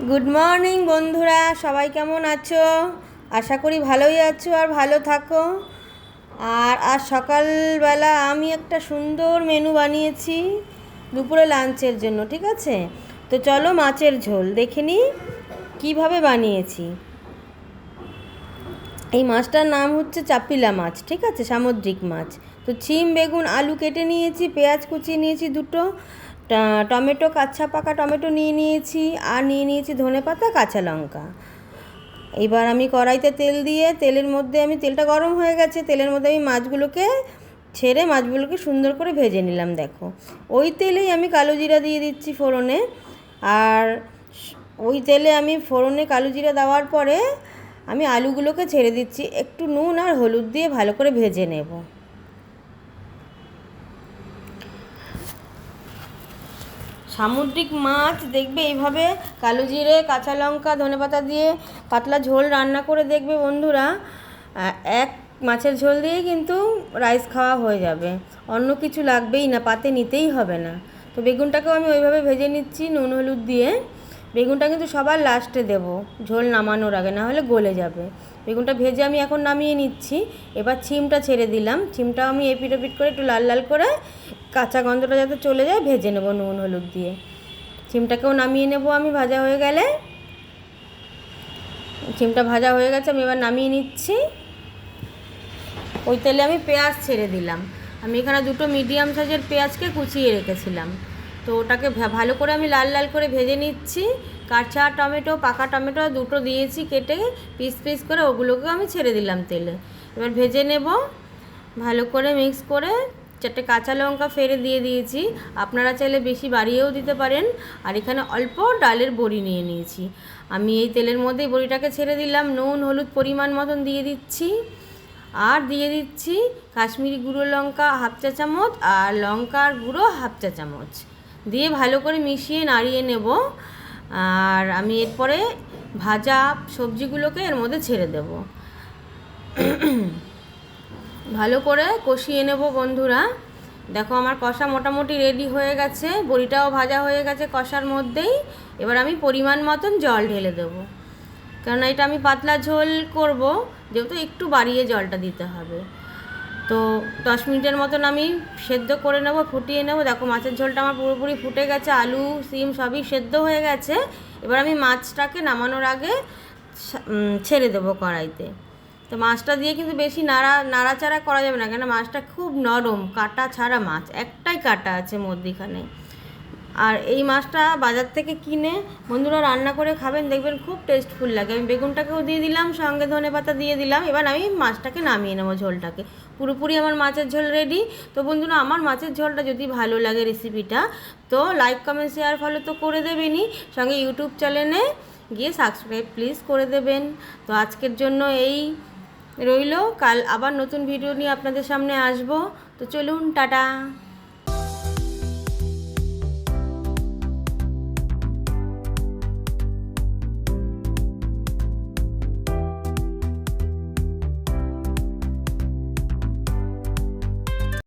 Good morning বন্ধুরা, সবাই কেমন আছো? আশা করি ভালোই আছো আর ভালো থাকো। আর আজ সকালবেলা আমি একটা সুন্দর মেনু বানিয়েছি দুপুরে লাঞ্চের জন্য, ঠিক আছে? তো চলো মাছের ঝোল দেখে নিই কীভাবে বানিয়েছি। এই মাছটার নাম হচ্ছে চাপিলা মাছ, ঠিক আছে, সামুদ্রিক মাছ। তো শিম, বেগুন, আলু কেটে নিয়েছি, পেঁয়াজ কুচিয়ে নিয়েছি দুটো, টমেটো, কাঁচা পাকা টমেটো নিয়ে নিয়েছি, আর নিয়ে নিয়েছি ধনেপাতা, কাঁচা লঙ্কা। এবার আমি কড়াইতে তেল দিয়ে, তেলের মধ্যে তেলটা গরম হয়ে গেছে, তেলের মধ্যে আমি মাছগুলোকে ছেড়ে মাছগুলোকে সুন্দর করে ভেজে নিলাম। দেখো, ওই তেলেই আমি কালো জিরা দিয়ে দিচ্ছি ফোড়নে। আর ওই তেলে আমি ফোড়নে কালো জিরা দেওয়ার পরে আমি আলুগুলোকে ছেড়ে দিচ্ছি, একটু নুন আর হলুদ দিয়ে ভালো করে ভেজে নেব। সামুদ্রিক মাছ দেখবে এইভাবে কালো জিরে, কাঁচা লঙ্কা, ধনেপাতা দিয়ে পাতলা ঝোল রান্না করে দেখবে বন্ধুরা, এক মাছের ঝোল দিয়েই কিন্তু রাইস খাওয়া হয়ে যাবে, অন্য কিছু লাগবেই না, পাতে নিতেই হবে না। তো বেগুনটাকেও আমি ওইভাবে ভেজে নিচ্ছি নুন হলুদ দিয়ে। বেগুনটা কিন্তু সবার লাস্টে দেব, ঝোল নামানোর আগে, না হলে গলে যাবে। বেগুনটা ভেজে আমি এখন নামিয়ে নিচ্ছি। এবার শিমটা ছেড়ে দিলাম, শিমটাও আমি এপিট ওপিট করে একটু লাল লাল করে কাঁচা গন্ধটা যাতে চলে যায় ভেজে নেব নুন হলুদ দিয়ে। শিমটাকেও নামিয়ে নেব আমি ভাজা হয়ে গেলে। শিমটা ভাজা হয়ে গেছে, আমি এবার নামিয়ে নিচ্ছি। ওই তেলে আমি পেঁয়াজ ছেড়ে দিলাম। আমি এখানে দুটো মিডিয়াম সাইজের পেঁয়াজকে কুচিয়ে রেখেছিলাম, তো ওটাকে ভালো করে আমি লাল লাল করে ভেজে নিচ্ছি। কাঁচা টমেটো, পাকা টমেটো দুটো দিয়েছি কেটে পিস পিস করে, ওগুলোকে আমি ছেড়ে দিলাম তেলে। এবার ভেজে নেব ভালো করে মিক্স করে। 4টে কাঁচা লঙ্কা ফেলে দিয়ে দিয়েছি, আপনারা চাইলে বেশি বাড়িয়েও দিতে পারেন। আর এখানে অল্প ডালের বড়ি নিয়ে নিয়েছি। আমি এই তেলের মধ্যেই বড়িটাকে ছেড়ে দিলাম, নুন হলুদ পরিমাণ মতন দিয়ে দিচ্ছি। আর দিয়ে দিচ্ছি কাশ্মীরি গুঁড়ো লঙ্কা 1/2 চা চামচ আর লঙ্কার গুঁড়ো 1/2 চা চামচ দিয়ে ভালো করে মিশিয়ে নাড়িয়ে নেব। আর আমি এরপরে ভাজা সবজিগুলোকে এর মধ্যে ছেড়ে দেব, ভালো করে কষিয়ে নেব বন্ধুরা। দেখো আমার কষা মোটামুটি রেডি হয়ে গেছে, বড়িটাও ভাজা হয়ে গেছে কষার মধ্যেই। এবার আমি পরিমাণ মতন জল ঢেলে দেবো, কেননা এটা আমি পাতলা ঝোল করব, যেহেতু একটু বাড়িয়ে জলটা দিতে হবে। তো 10 মিনিটের মতন আমি সেদ্ধ করে নেব, ফুটিয়ে নেব। দেখো মাছের ঝোলটা আমার পুরোপুরি ফুটে গেছে, আলু শিম সবই সেদ্ধ হয়ে গেছে। এবার আমি মাছটাকে নামানোর আগে ছেড়ে দেবো কড়াইতে। তো মাছটা দিয়ে কিন্তু বেশি নাড়াচাড়া করা যাবে না, কেন মাছটা খুব নরম, কাটা ছাড়া মাছ, একটাই কাটা আছে মধ্যিখানে। আর এই মাছটা বাজার থেকে কিনে বন্ধুরা রান্না করে খাবেন, দেখবেন খুব টেস্টফুল লাগে। আমি বেগুনটাকেও দিয়ে দিলাম, সঙ্গে ধনেপাতা দিয়ে দিলাম। এবার আমি মাছটাকে নামিয়ে নেবো ঝোলটাকে। পুরোপুরি আমার মাছের ঝোল রেডি। তো বন্ধুরা, আমার মাছের ঝোলটা যদি ভালো লাগে রেসিপিটা, তো লাইক কমেন্ট শেয়ার ফলো তো করে দেবেনই, সঙ্গে ইউটিউব চ্যানেলে গিয়ে সাবস্ক্রাইব প্লিজ করে দেবেন। তো আজকের জন্য এই রইল, কাল আবার নতুন ভিডিও নিয়ে আপনাদের সামনে আসবো। তো চলুন, টাটা।